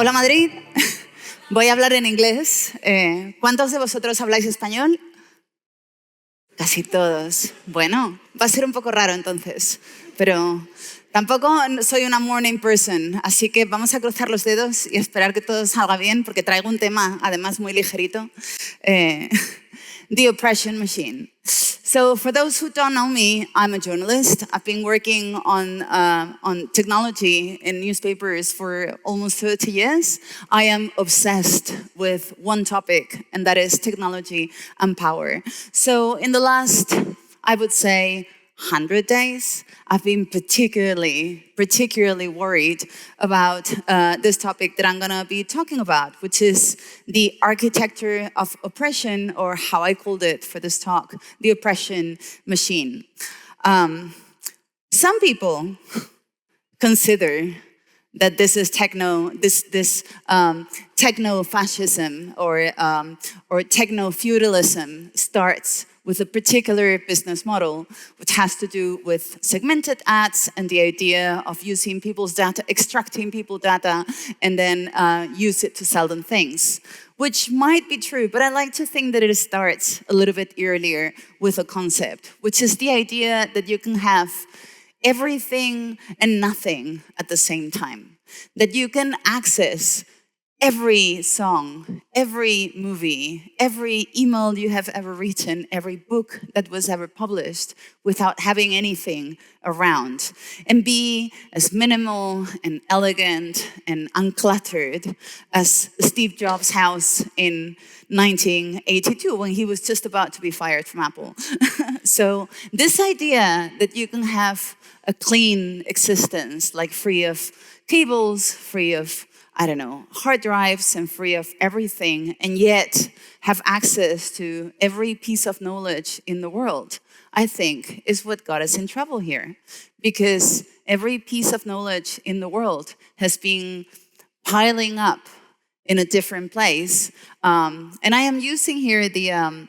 Hola Madrid, voy a hablar en inglés. ¿Cuántos de vosotros habláis español? Casi todos. Bueno, va a ser un poco raro entonces, pero tampoco soy una morning person, así que vamos a cruzar los dedos y esperar que todo salga bien, porque traigo un tema además muy ligerito. The oppression machine. So for those who don't know me, I'm a journalist. I've been working on technology in newspapers for almost 30 years. I am obsessed with one topic, and that is technology and power. So in the last, I would say, 100 days, I've been particularly worried about this topic that I'm going to be talking about, which is the architecture of oppression, or how I called it for this talk, the oppression machine. Some people consider that this is techno-fascism or techno-feudalism starts with a particular business model, which has to do with segmented ads and the idea of using people's data, extracting people's data, and then use it to sell them things, which might be true, but I like to think that it starts a little bit earlier with a concept, which is the idea that you can have everything and nothing at the same time, that you can access every song, every movie, every email you have ever written, every book that was ever published without having anything around, and be as minimal and elegant and uncluttered as Steve Jobs' house in 1982 when he was just about to be fired from Apple. So this idea that you can have a clean existence, like free of cables, free of hard drives, and free of everything, and yet have access to every piece of knowledge in the world, I think is what got us in trouble here. Because every piece of knowledge in the world has been piling up in a different place. And I am using here the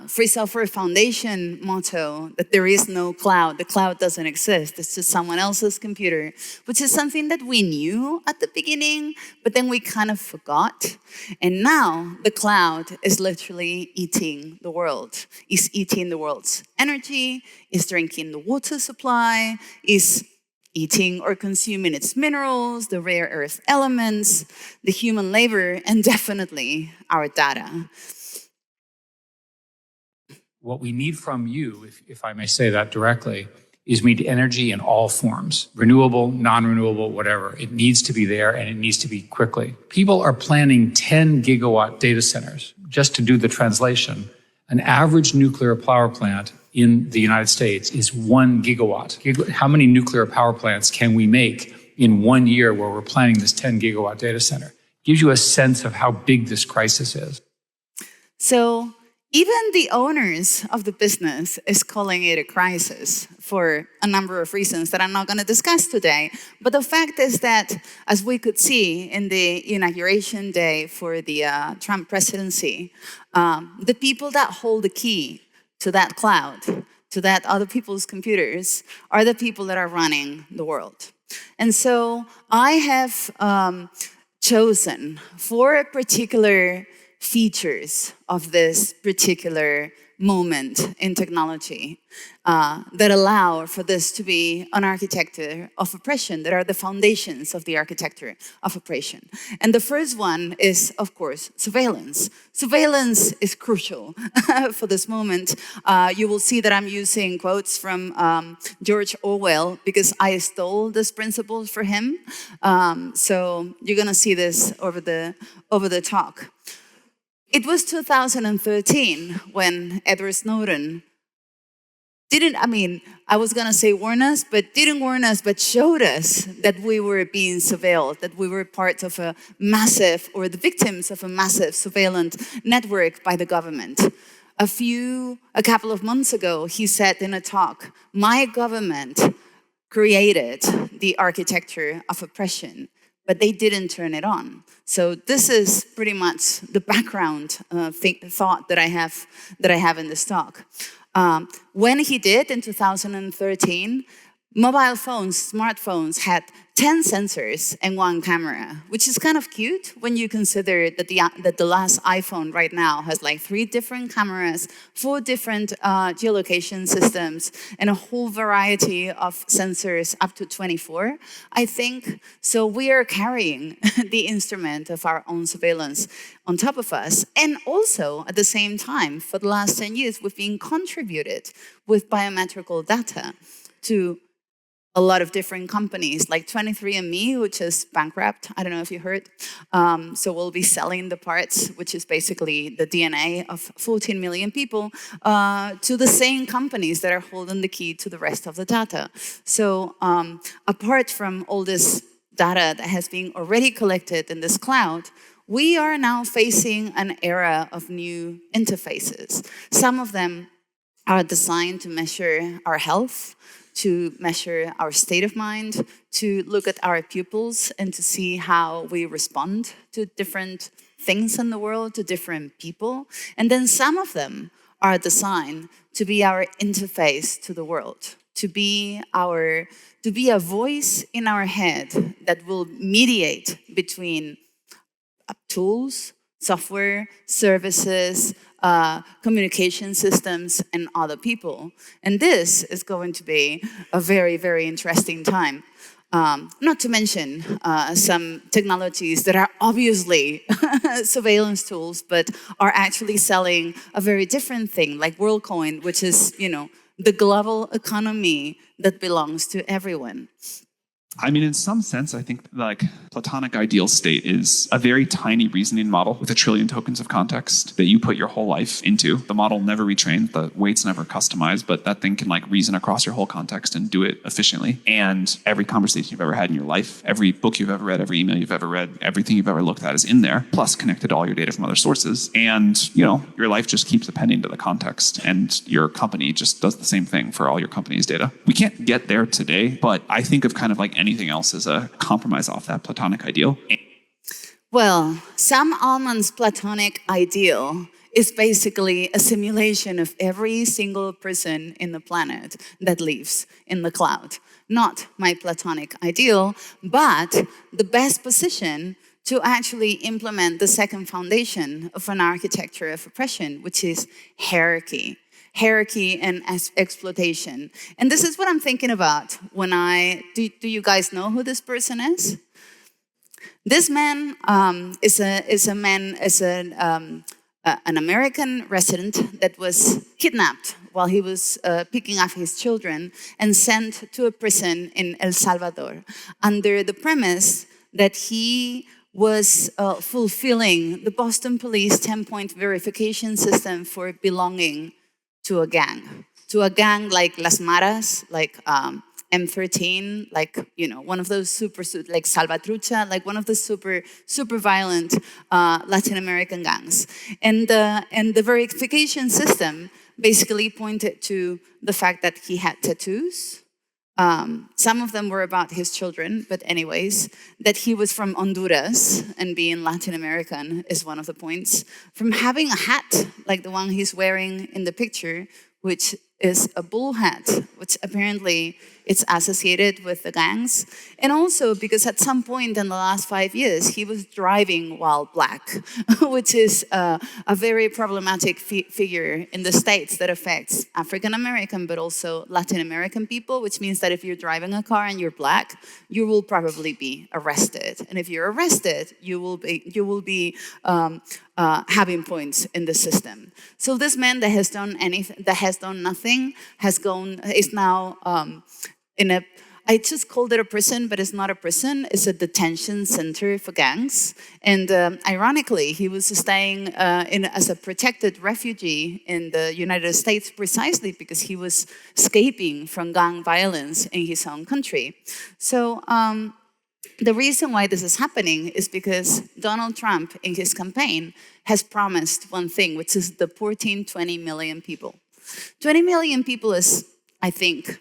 Free Software Foundation motto that there is no cloud. The cloud doesn't exist. It's just someone else's computer, which is something that we knew at the beginning, but then we kind of forgot. And now the cloud is literally eating the world. Is eating the world's energy, is drinking the water supply, is eating or consuming its minerals, the rare earth elements, the human labor, and definitely our data. What we need from you, if I may say that directly, is we need energy in all forms, renewable, non-renewable, whatever. It needs to be there, and it needs to be quickly. People are planning 10 gigawatt data centers. Just to do the translation, an average nuclear power plant in the United States is 1 gigawatt. How many nuclear power plants can we make in 1 year where we're planning this 10 gigawatt data center? Gives you a sense of how big this crisis is. So even the owners of the business is calling it a crisis for a number of reasons that I'm not going to discuss today. But the fact is that, as we could see in the inauguration day for the Trump presidency, the people that hold the key to that cloud, to that other people's computers, are the people that are running the world. And so I have chosen 4 particular features of this particular moment in technology that allow for this to be an architecture of oppression, that are the foundations of the architecture of oppression. And the first one is, of course, surveillance. Surveillance is crucial for this moment. You will see that I'm using quotes from George Orwell because I stole these principles for him. So you're going to see this over the talk. It was 2013 when Edward Snowden didn't warn us, but showed us that we were being surveilled, that we were part of a massive, or the victims of a massive surveillance network by the government. A couple of months ago, he said in a talk, my government created the architecture of oppression, but they didn't turn it on. So this is pretty much the background thought that I have in this talk. When he did in 2013, mobile phones, smartphones had 10 sensors and 1 camera, which is kind of cute when you consider that the last iPhone right now has like 3 different cameras, 4 different geolocation systems, and a whole variety of sensors up to 24, I think. So we are carrying the instrument of our own surveillance on top of us. And also, at the same time, for the last 10 years, we've been contributed with biometrical data to a lot of different companies, like 23andMe, which is bankrupt. I don't know if you heard. So we'll be selling the parts, which is basically the DNA of 14 million people, to the same companies that are holding the key to the rest of the data. So apart from all this data that has been already collected in this cloud, we are now facing an era of new interfaces. Some of them are designed to measure our health, to measure our state of mind, to look at our pupils and to see how we respond to different things in the world, to different people. And then some of them are designed to be our interface to the world, to be a voice in our head that will mediate between tools, software, services, communication systems, and other people. And this is going to be a very, very interesting time. Not to mention some technologies that are obviously surveillance tools, but are actually selling a very different thing, like WorldCoin, which is, the global economy that belongs to everyone. I mean, in some sense, I think like Platonic ideal state is a very tiny reasoning model with 1 trillion tokens of context that you put your whole life into. The model never retrained, the weights never customized, but that thing can like reason across your whole context and do it efficiently. And every conversation you've ever had in your life, every book you've ever read, every email you've ever read, everything you've ever looked at is in there, plus connected to all your data from other sources. And, your life just keeps appending to the context, and your company just does the same thing for all your company's data. We can't get there today, but I think of kind of like anything else as a compromise off that Platonic ideal. Well, Sam Altman's Platonic ideal is basically a simulation of every single person in the planet that lives in the cloud. Not my Platonic ideal, but the best position to actually implement the second foundation of an architecture of oppression, which is hierarchy. Hierarchy and exploitation. And this is what I'm thinking about when do you guys know who this person is? This man is an American resident that was kidnapped while he was picking up his children and sent to a prison in El Salvador under the premise that he was fulfilling the Boston Police 10-point verification system for belonging to a gang like Las Maras, like M13, like, one of those like Salvatrucha, like one of the super violent Latin American gangs. And the verification system basically pointed to the fact that he had tattoos. Some of them were about his children, but anyways, that he was from Honduras, and being Latin American is one of the points. From having a hat, like the one he's wearing in the picture, which is a bull hat, which apparently it's associated with the gangs. And also because at some point in the last 5 years, he was driving while black, which is a very problematic figure in the States that affects African American, but also Latin American people, which means that if you're driving a car and you're black, you will probably be arrested. And if you're arrested, you will be having points in the system. So this man that has done nothing, is now in a, I just called it a prison, but it's not a prison. It's a detention center for gangs. And ironically, he was staying as a protected refugee in the United States precisely because he was escaping from gang violence in his own country. So the reason why this is happening is because Donald Trump, in his campaign, has promised one thing, which is deporting 20 million people. 20 million people is, I think,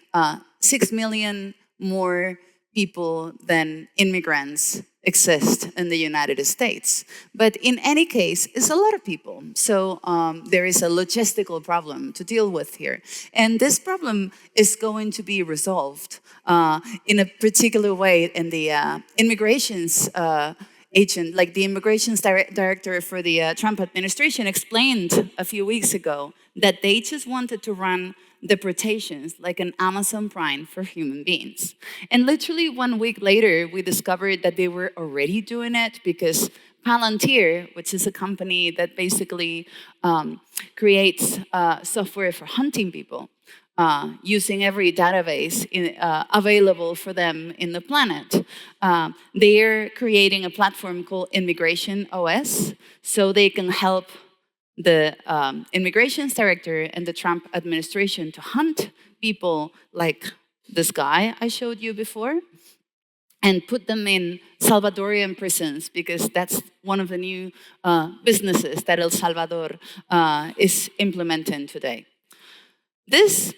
6 million more people than immigrants exist in the United States. But in any case, it's a lot of people. So there is a logistical problem to deal with here. And this problem is going to be resolved in a particular way in the immigrations agent, like the immigrations director for the Trump administration explained a few weeks ago that they just wanted to run deportations like an Amazon Prime for human beings. And literally 1 week later, we discovered that they were already doing it because Palantir, which is a company that basically creates software for hunting people, using every database available for them in the planet. They're creating a platform called Immigration OS, so they can help the immigrations director and the Trump administration to hunt people like this guy I showed you before and put them in Salvadorian prisons, because that's one of the new businesses that El Salvador is implementing today. This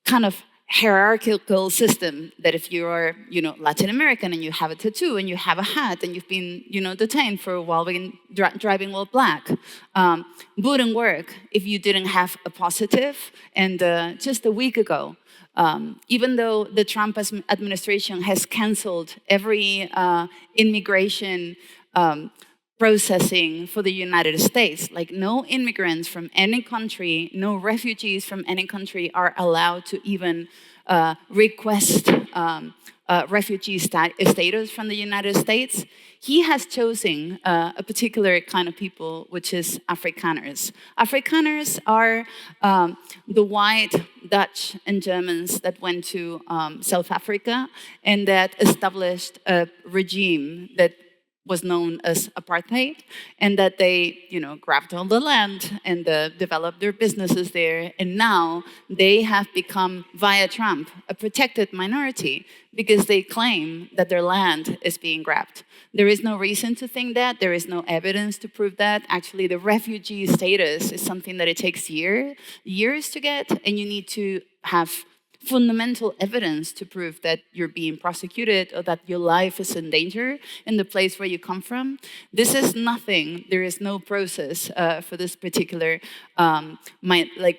kind of hierarchical system that if you are, Latin American and you have a tattoo and you have a hat and you've been, detained for a while being driving while black, wouldn't work if you didn't have a positive. And just a week ago, even though the Trump administration has canceled every immigration processing for the United States, like no immigrants from any country, no refugees from any country are allowed to even request refugee status from the United States, he has chosen a particular kind of people, which is Afrikaners. Afrikaners are the white Dutch and Germans that went to South Africa and that established a regime that was known as apartheid, and that they, grabbed all the land and developed their businesses there. And now they have become, via Trump, a protected minority because they claim that their land is being grabbed. There is no reason to think that. There is no evidence to prove that. Actually, the refugee status is something that it takes years to get, and you need to have fundamental evidence to prove that you're being prosecuted or that your life is in danger in the place where you come from. This is nothing. There is no process for this particular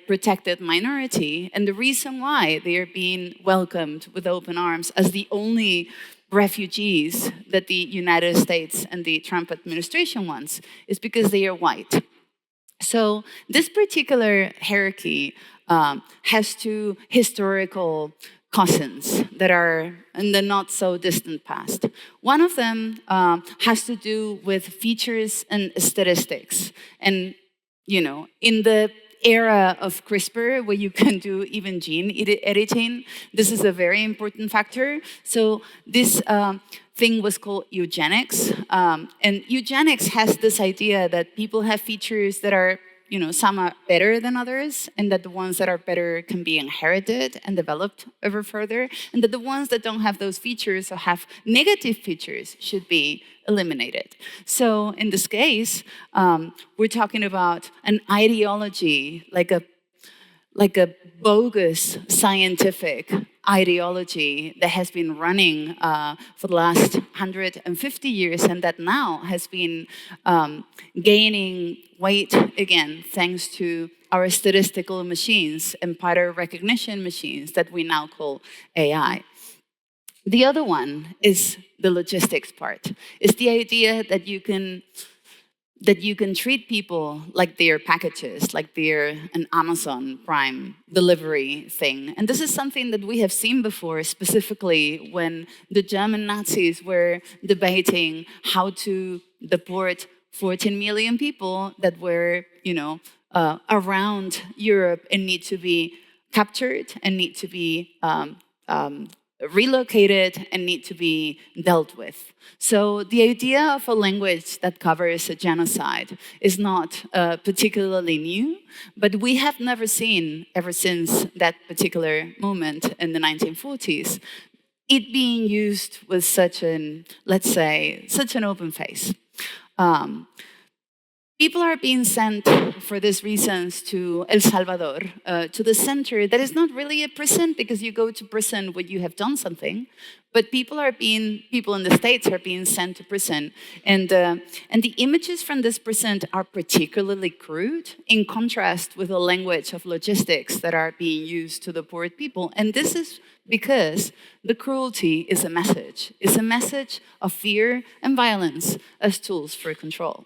protected minority. And the reason why they are being welcomed with open arms as the only refugees that the United States and the Trump administration wants is because they are white. So this particular hierarchy has two historical cousins that are in the not so distant past. One of them has to do with features and statistics. And, in the era of CRISPR, where you can do even gene editing, this is a very important factor. So this thing was called eugenics. And eugenics has this idea that people have features that are, some are better than others, and that the ones that are better can be inherited and developed ever further, and that the ones that don't have those features or have negative features should be eliminated. So in this case, we're talking about an ideology, like a bogus scientific ideology that has been running for the last 150 years, and that now has been gaining weight again thanks to our statistical machines and pattern recognition machines that we now call AI. The other one is the logistics part. It's the idea that you can treat people like they're packages, like they're an Amazon Prime delivery thing. And this is something that we have seen before, specifically when the German Nazis were debating how to deport 14 million people that were, around Europe and need to be captured and need to be relocated and need to be dealt with. So the idea of a language that covers a genocide is not particularly new, but we have never seen, ever since that particular moment in the 1940s, it being used with such an open face. People are being sent for these reasons to El Salvador, to the center that is not really a prison, because you go to prison when you have done something, but people in the States are being sent to prison. And the images from this prison are particularly crude in contrast with the language of logistics that are being used to deport people. And this is because the cruelty is a message. It's a message of fear and violence as tools for control.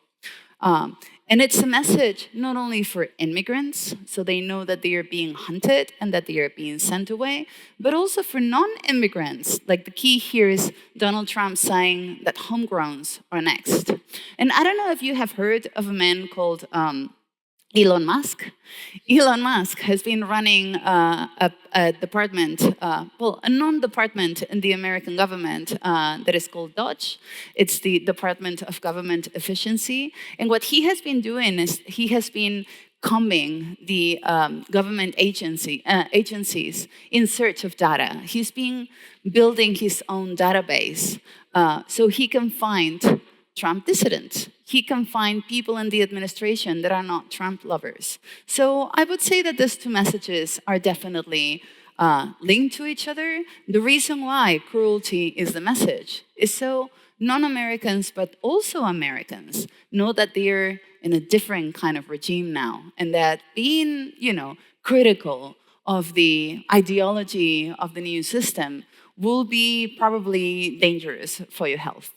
And it's a message not only for immigrants, so they know that they are being hunted and that they are being sent away, but also for non-immigrants. Like, the key here is Donald Trump saying that homegrowns are next. And I don't know if you have heard of a man called Elon Musk. Elon Musk has been running a department, a non-department in the American government that is called DOGE. It's the Department of Government Efficiency. And what he has been doing is he has been combing the government agencies in search of data. He's been building his own database so he can find Trump dissidents. He can find people in the administration that are not Trump lovers. So I would say that these two messages are definitely linked to each other. The reason why cruelty is the message is so non-Americans, but also Americans, know that they're in a different kind of regime now, and that being, critical of the ideology of the new system will be probably dangerous for your health.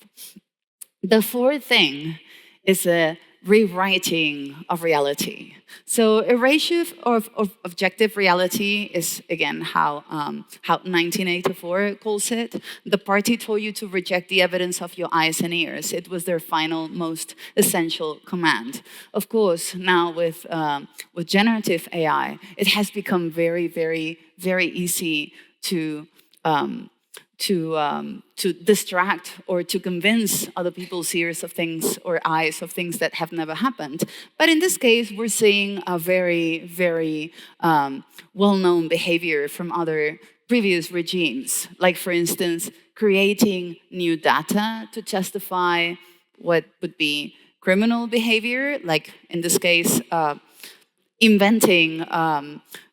The fourth thing is a rewriting of reality. So erasure of objective reality is, again, how 1984 calls it. The party told you to reject the evidence of your eyes and ears. It was their final, most essential command. Of course, now with generative AI, it has become very, very, very easy to distract or to convince other people's ears of things or eyes of things that have never happened. But in this case, we're seeing a very, very well-known behavior from other previous regimes. Like, for instance, creating new data to justify what would be criminal behavior, like in this case, inventing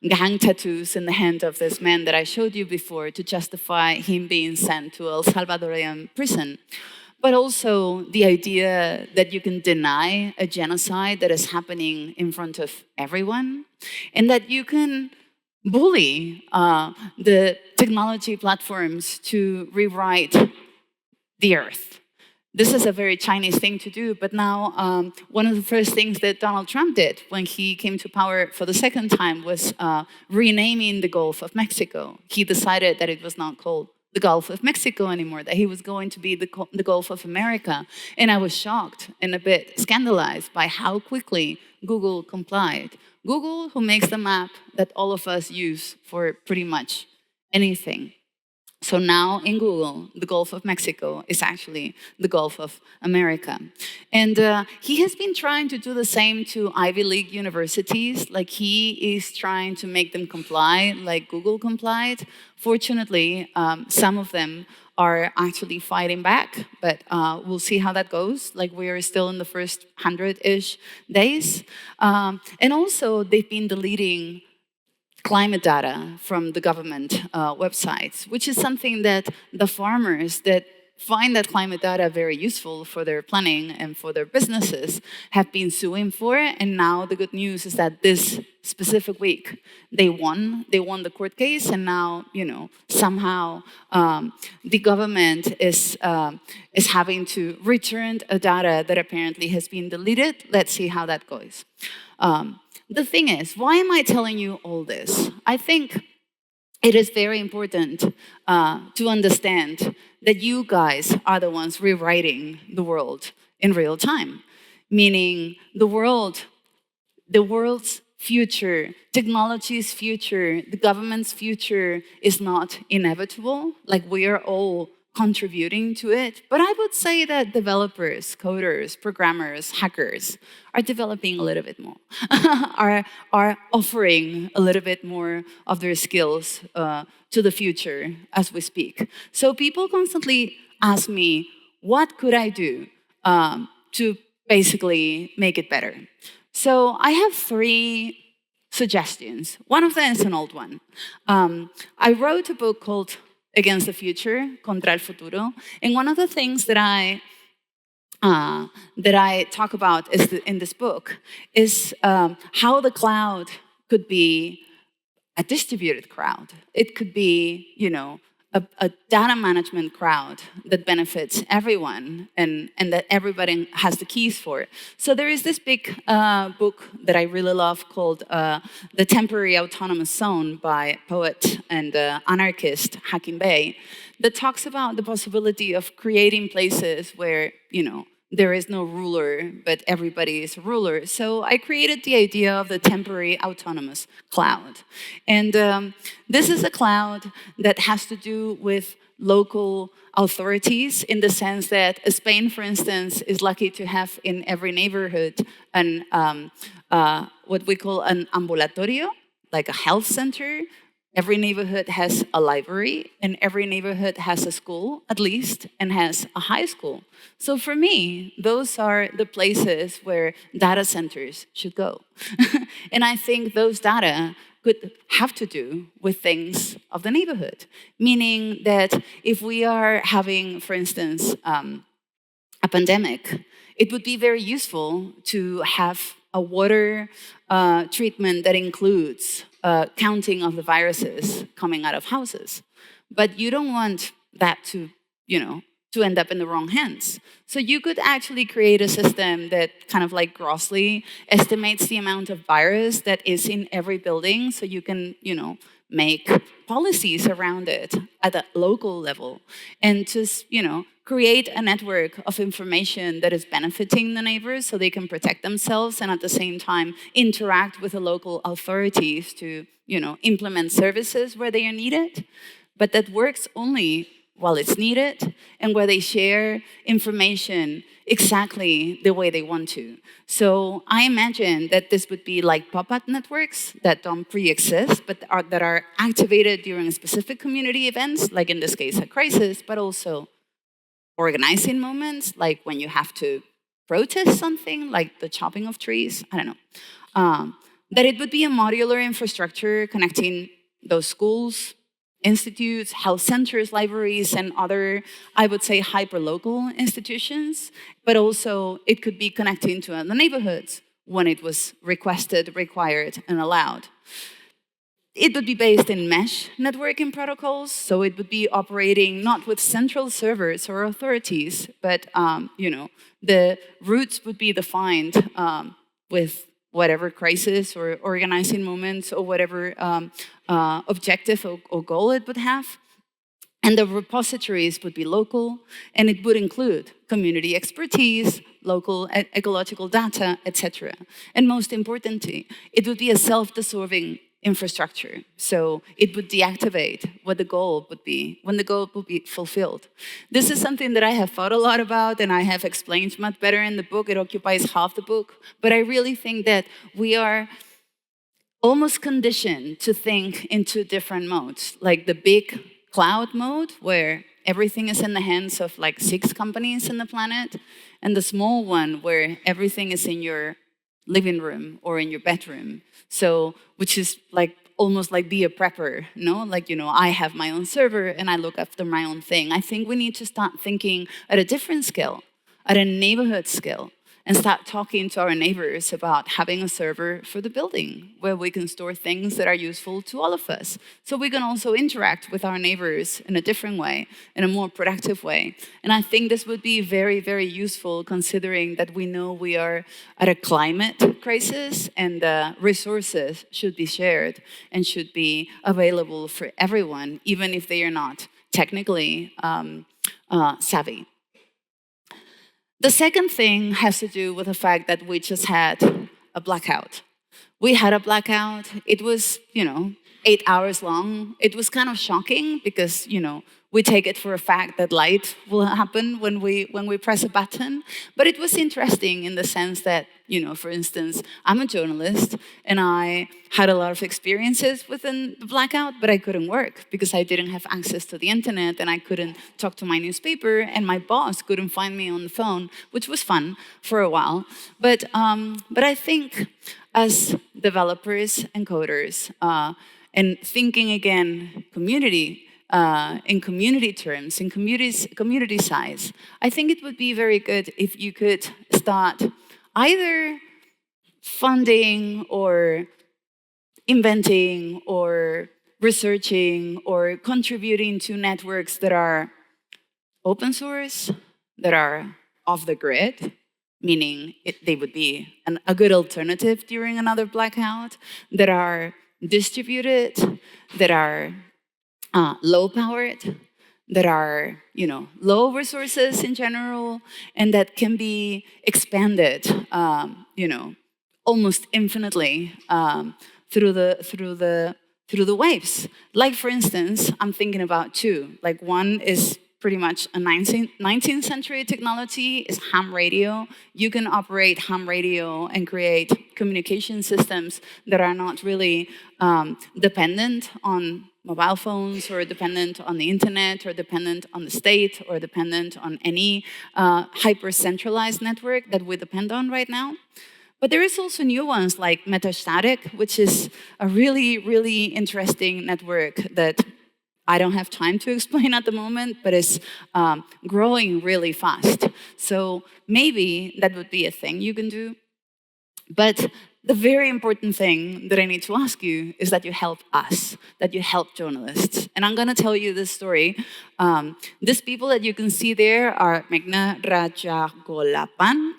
gang tattoos in the hand of this man that I showed you before to justify him being sent to El Salvadorian prison. But also the idea that you can deny a genocide that is happening in front of everyone, and that you can bully the technology platforms to rewrite the earth. This is a very Chinese thing to do, but now one of the first things that Donald Trump did when he came to power for the second time was renaming the Gulf of Mexico. He decided that it was not called the Gulf of Mexico anymore, that he was going to be the Gulf of America. And I was shocked and a bit scandalized by how quickly Google complied. Google, who makes the map that all of us use for pretty much anything. So now in Google, the Gulf of Mexico is actually the Gulf of America. And he has been trying to do the same to Ivy League universities. Like, he is trying to make them comply like Google complied. Fortunately, some of them are actually fighting back, but we'll see how that goes. Like, we are still in the first 100-ish days. And also, they've been deleting climate data from the government websites, which is something that the farmers that find that climate data very useful for their planning and for their businesses have been suing for. And now the good news is that this specific week they won the court case, and now somehow the government is having to return a data that apparently has been deleted. Let's see how that goes. The thing is, why am I telling you all this? I think it is very important to understand that you guys are the ones rewriting the world in real time. Meaning the world's future, technology's future, the government's future is not inevitable. Like, we are all contributing to it. But I would say that developers, coders, programmers, hackers are developing a little bit more, are offering a little bit more of their skills to the future as we speak. So people constantly ask me, what could I do to basically make it better. So I have 3 suggestions. One of them is an old one. I wrote a book called Against the Future, Contra el Futuro, and one of the things that I talk about in this book is how the cloud could be a distributed crowd. It could be, a data management crowd that benefits everyone and that everybody has the keys for. So there is this big book that I really love called The Temporary Autonomous Zone by poet and anarchist Hakim Bey that talks about the possibility of creating places where, there is no ruler, but everybody is a ruler. So I created the idea of the temporary autonomous cloud. And this is a cloud that has to do with local authorities in the sense that Spain, for instance, is lucky to have in every neighborhood what we call an ambulatorio, like a health center. Every neighborhood has a library, and every neighborhood has a school, at least, and has a high school. So for me, those are the places where data centers should go. And I think those data could have to do with things of the neighborhood, meaning that if we are having, for instance, a pandemic, it would be very useful to have a water treatment that includes counting of the viruses coming out of houses. But you don't want that to end up in the wrong hands. So you could actually create a system that kind of like grossly estimates the amount of virus that is in every building, so you can, make policies around it at a local level and just, create a network of information that is benefiting the neighbors so they can protect themselves and at the same time interact with the local authorities to, implement services where they are needed. But that works only while it's needed and where they share information exactly the way they want to. So I imagine that this would be like pop-up networks that don't pre-exist, but that are activated during specific community events, like in this case a crisis, but also organizing moments, like when you have to protest something, like the chopping of trees, I don't know. That it would be a modular infrastructure connecting those schools, institutes, health centers, libraries, and other, I would say, hyper-local institutions, but also it could be connecting to the neighborhoods when it was requested, required, and allowed. It would be based in mesh networking protocols, so it would be operating not with central servers or authorities, but the routes would be defined with whatever crisis or organizing moments or whatever objective or goal it would have. And the repositories would be local, and it would include community expertise, local ecological data, etc. And most importantly, it would be a self-dissolving infrastructure. So it would deactivate what the goal would be, when the goal would be fulfilled. This is something that I have thought a lot about and I have explained much better in the book. It occupies half the book. But I really think that we are almost conditioned to think in 2 different modes, like the big cloud mode, where everything is in the hands of like 6 companies in the planet, and the small one where everything is in your living room or in your bedroom. So, which is like almost like be a prepper, no? Like, I have my own server and I look after my own thing. I think we need to start thinking at a different scale, at a neighborhood scale, and start talking to our neighbors about having a server for the building where we can store things that are useful to all of us. So we can also interact with our neighbors in a different way, in a more productive way. And I think this would be very, very useful considering that we know we are at a climate crisis and resources should be shared and should be available for everyone, even if they are not technically savvy. The second thing has to do with the fact that we just had a blackout. We had a blackout. It was, 8 hours long. It was kind of shocking because, we take it for a fact that light will happen when we press a button. But it was interesting in the sense that, for instance, I'm a journalist and I had a lot of experiences within the blackout, but I couldn't work because I didn't have access to the internet and I couldn't talk to my newspaper and my boss couldn't find me on the phone, which was fun for a while. But I think as developers and coders, and thinking again, community, in community terms, in community size, I think it would be very good if you could start either funding or inventing or researching or contributing to networks that are open source, that are off the grid, meaning they would be a good alternative during another blackout, that are distributed, that are low-powered, that are, low resources in general, and that can be expanded, almost infinitely through the waves. Like, for instance, I'm thinking about two. Like, one is pretty much a 19th century technology, is ham radio. You can operate ham radio and create communication systems that are not really dependent on mobile phones or dependent on the internet or dependent on the state or dependent on any hyper-centralized network that we depend on right now. But there is also new ones like Metastatic, which is a really, really interesting network that I don't have time to explain at the moment, but it's growing really fast. So maybe that would be a thing you can do. But the very important thing that I need to ask you is that you help us, that you help journalists. And I'm going to tell you this story. These people that you can see there are Meghna Rajagolapan,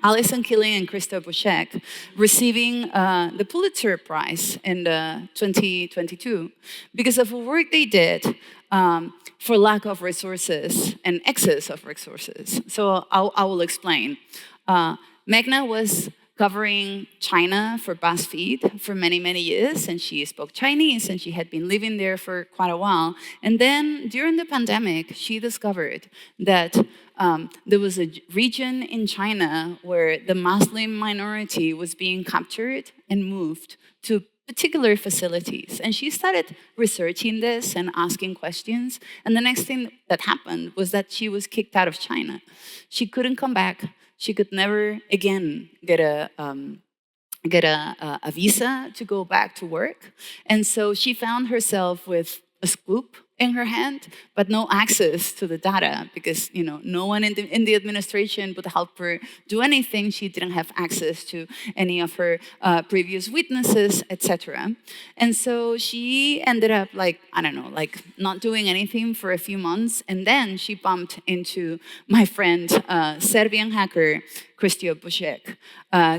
Alison Killing, and Christo Bushek, receiving the Pulitzer Prize in 2022 because of the work they did for lack of resources and excess of resources. So I will explain. Meghna was covering China for BuzzFeed for many, many years, and she spoke Chinese, and she had been living there for quite a while. And then during the pandemic, she discovered that there was a region in China where the Muslim minority was being captured and moved to particular facilities. And she started researching this and asking questions. And the next thing that happened was that she was kicked out of China. She couldn't come back. She could never again get a visa to go back to work. And so she found herself with a scoop in her hand, but no access to the data because no one in the administration would help her do anything. She didn't have access to any of her previous witnesses, etc. And so she ended up not doing anything for a few months, and then she bumped into my friend, Serbian hacker Christo Bushek.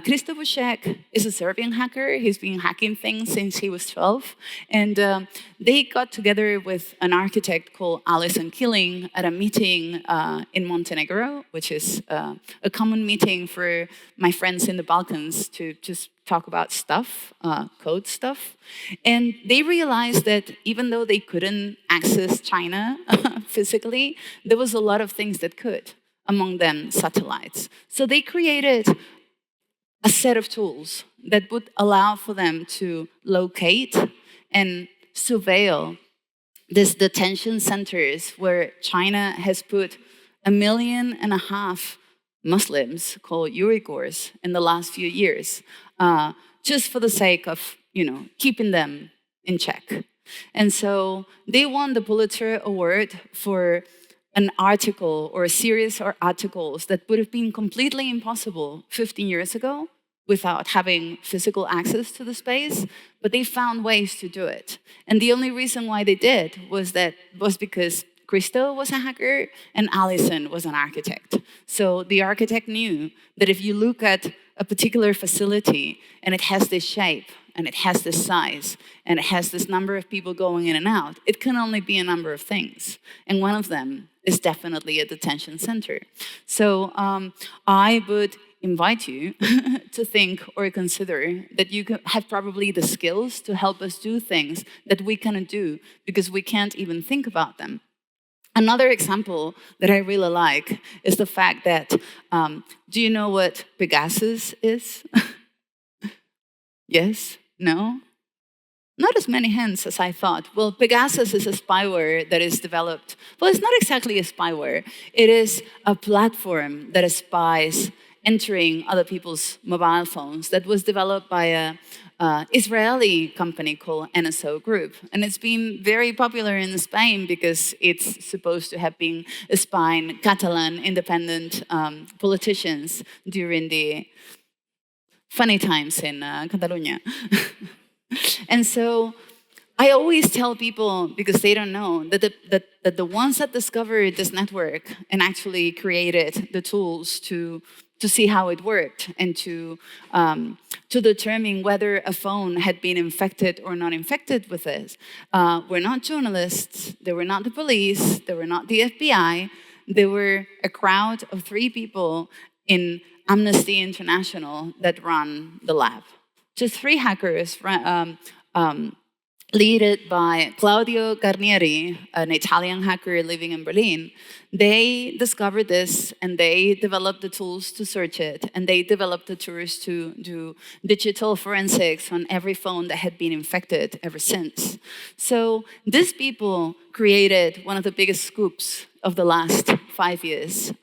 Christo Bushek is a Serbian hacker. He's been hacking things since he was 12. And they got together with an architect called Alison Killing at a meeting in Montenegro, which is a common meeting for my friends in the Balkans to just talk about stuff, code stuff. And they realized that even though they couldn't access China physically, there was a lot of things that could. Among them, satellites. So they created a set of tools that would allow for them to locate and surveil these detention centers where China has put 1.5 million Muslims called Uyghurs in the last few years, just for the sake of keeping them in check. And so they won the Pulitzer Award for an article or a series of articles that would have been completely impossible 15 years ago without having physical access to the space, but they found ways to do it. And the only reason why they did was because Christo was a hacker and Alison was an architect. So the architect knew that if you look at a particular facility and it has this shape and it has this size and it has this number of people going in and out, it can only be a number of things. And one of them is definitely a detention center. So I would invite you to think or consider that you have probably the skills to help us do things that we cannot do because we can't even think about them. Another example that I really like is the fact that, do you know what Pegasus is? Yes? No? Not as many hands as I thought. Well, Pegasus is a spyware that is developed. Well, it's not exactly a spyware. It is a platform that spies entering other people's mobile phones that was developed by a Israeli company called NSO Group. And it's been very popular in Spain because it's supposed to have been spying Catalan independent politicians during the funny times in Catalonia. And so I always tell people, because they don't know, that the ones that discovered this network and actually created the tools to see how it worked and to determine whether a phone had been infected or not infected with this, were not journalists, they were not the police, they were not the FBI, they were a crowd of 3 people in Amnesty International that run the lab. Just 3 hackers, led by Claudio Garnieri, an Italian hacker living in Berlin. They discovered this and they developed the tools to search it, and they developed the tools to do digital forensics on every phone that had been infected ever since. So these people created one of the biggest scoops of the last 5 years,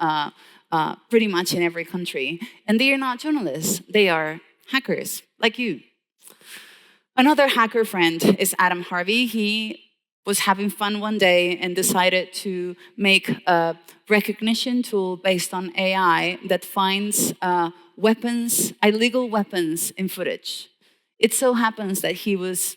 pretty much in every country. And they are not journalists, they are hackers, like you. Another hacker friend is Adam Harvey. He was having fun one day and decided to make a recognition tool based on AI that finds weapons, illegal weapons in footage. It so happens that he was,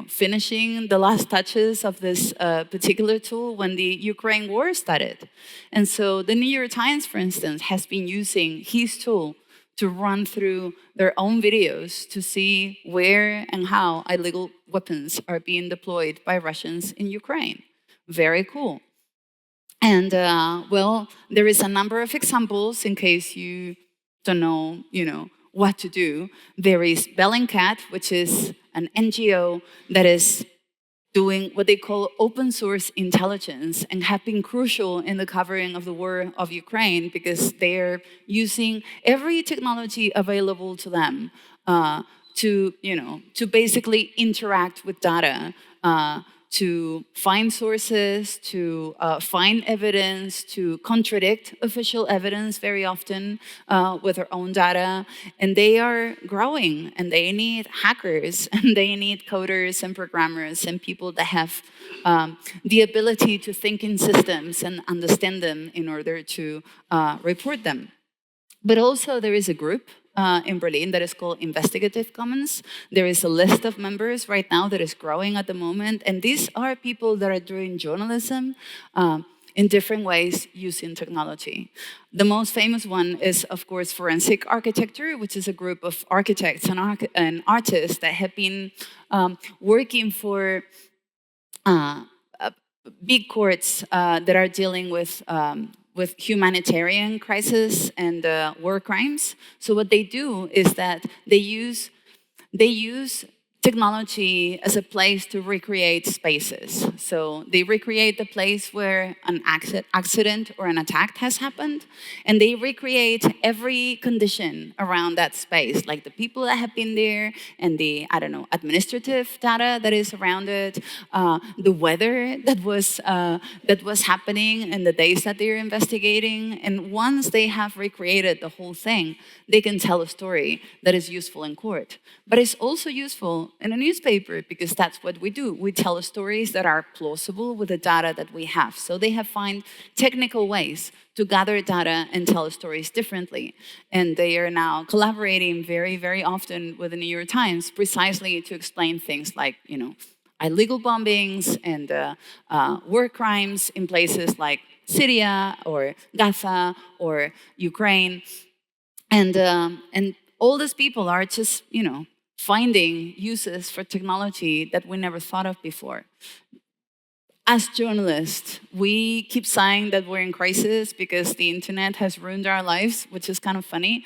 finishing the last touches of this particular tool when the Ukraine war started. And so the New York Times, for instance, has been using his tool to run through their own videos to see where and how illegal weapons are being deployed by Russians in Ukraine. Very cool. And well, there is a number of examples in case you don't know, what to do. There is Bellingcat, which is an NGO that is doing what they call open source intelligence and have been crucial in the covering of the war of Ukraine because they're using every technology available to them to basically interact with data, to find sources, to find evidence, to contradict official evidence very often with their own data. And they are growing, and they need hackers, and they need coders and programmers and people that have the ability to think in systems and understand them in order to report them. But also there is a group in Berlin that is called Investigative Commons. There is a list of members right now that is growing at the moment. And these are people that are doing journalism in different ways using technology. The most famous one is, of course, Forensic Architecture, which is a group of architects and artists that have been working for big courts that are dealing with humanitarian crisis and war crimes. So what they do is that they use technology as a place to recreate spaces. So they recreate the place where an accident or an attack has happened, and they recreate every condition around that space, like the people that have been there and the, administrative data that is around it, the weather that was happening and the days that they're investigating. And once they have recreated the whole thing, they can tell a story that is useful in court. But it's also useful in a newspaper because that's what we do. We tell stories that are plausible with the data that we have. So they have found technical ways to gather data and tell stories differently. And they are now collaborating very, very often with the New York Times precisely to explain things like, illegal bombings and war crimes in places like Syria or Gaza or Ukraine. And all these people are just, finding uses for technology that we never thought of before. as journalists, we keep saying that we're in crisis because the internet has ruined our lives, which is kind of funny.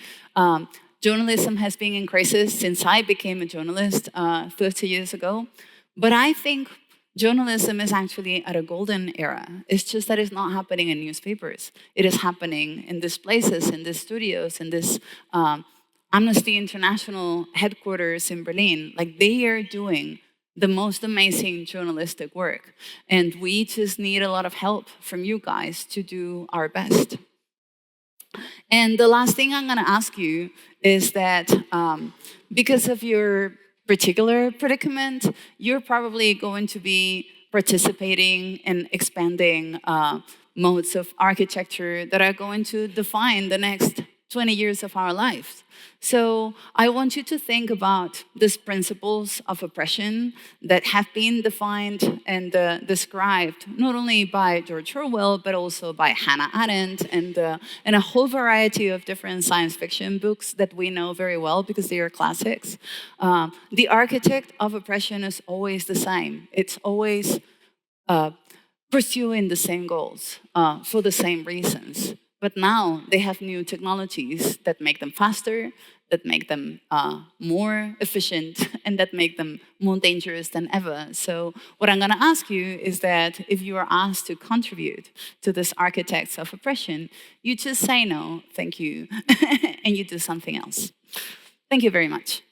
Journalism has been in crisis since I became a journalist 30 years ago. But I think journalism is actually at a golden era. It's just that it's not happening in newspapers. It is happening in these places, in these studios, in this Amnesty International headquarters in Berlin. Like, they are doing the most amazing journalistic work. And we just need a lot of help from you guys to do our best. And the last thing I'm gonna ask you is that because of your particular predicament, you're probably going to be participating in expanding modes of architecture that are going to define the next 20 years of our lives. So I want you to think about these principles of oppression that have been defined and described not only by George Orwell, but also by Hannah Arendt and a whole variety of different science fiction books that we know very well because they are classics. The architect of oppression is always the same. It's always pursuing the same goals for the same reasons. But now they have new technologies that make them faster, that make them more efficient, and that make them more dangerous than ever. So what I'm gonna ask you is that if you are asked to contribute to this architects of oppression, you just say no, thank you, and you do something else. Thank you very much.